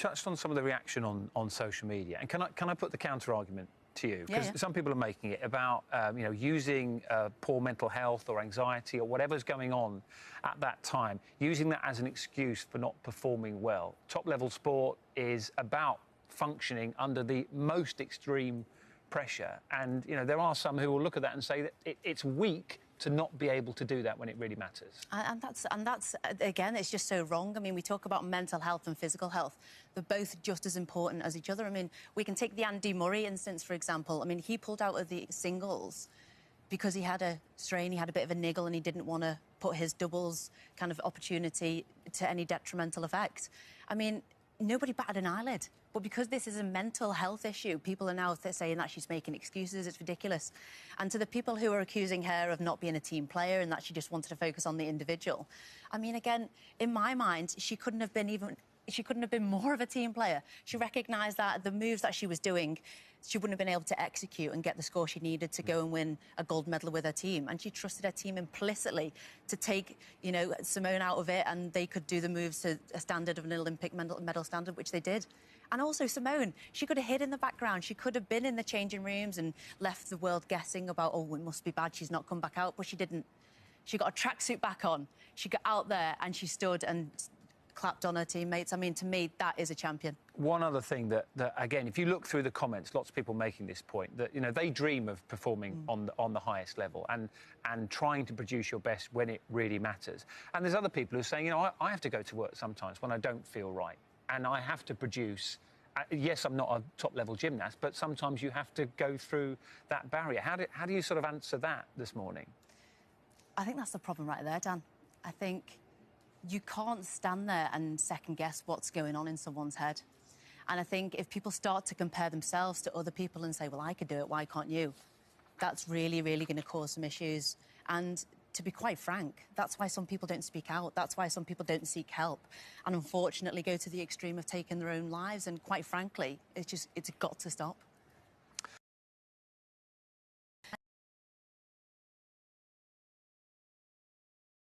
touched on some of the reaction on social media, and can I put the counter argument to you? Because some people are making it about using poor mental health or anxiety or whatever's going on at that time, using that as an excuse for not performing well. Top level sport is about functioning under the most extreme pressure, and there are some who will look at that and say that it's weak to not be able to do that when it really matters. And that's again, it's just so wrong. I mean, we talk about mental health and physical health. They're both just as important as each other. I mean, we can take the Andy Murray instance, for example. I mean, he pulled out of the singles because he had a strain, he had a bit of a niggle, and he didn't want to put his doubles kind of opportunity to any detrimental effect. I mean, nobody batted an eyelid. But because this is a mental health issue, people are now saying that she's making excuses. It's ridiculous. And to the people who are accusing her of not being a team player and that she just wanted to focus on the individual, I mean, again, in my mind, she couldn't have been more of a team player. She recognised that the moves that she was doing, she wouldn't have been able to execute and get the score she needed to go and win a gold medal with her team. And she trusted her team implicitly to take, Simone out of it, and they could do the moves to a standard of an Olympic medal standard, which they did. And also Simone, she could have hid in the background. She could have been in the changing rooms and left the world guessing about, oh, it must be bad she's not come back out. But she didn't. She got a tracksuit back on. She got out there and she stood and clapped on her teammates. I mean, to me, that is a champion. One other thing that again, if you look through the comments, lots of people making this point that they dream of performing on the highest level and trying to produce your best when it really matters. And there's other people who are saying, I have to go to work sometimes when I don't feel right, and I have to produce. Yes, I'm not a top-level gymnast, but sometimes you have to go through that barrier. How do you sort of answer that this morning? I think that's the problem right there, Dan. I think you can't stand there and second-guess what's going on in someone's head. And I think if people start to compare themselves to other people and say, well, I could do it, why can't you? That's really, really going to cause some issues. And to be quite frank, that's why some people don't speak out. That's why some people don't seek help and unfortunately go to the extreme of taking their own lives. And quite frankly, it's got to stop.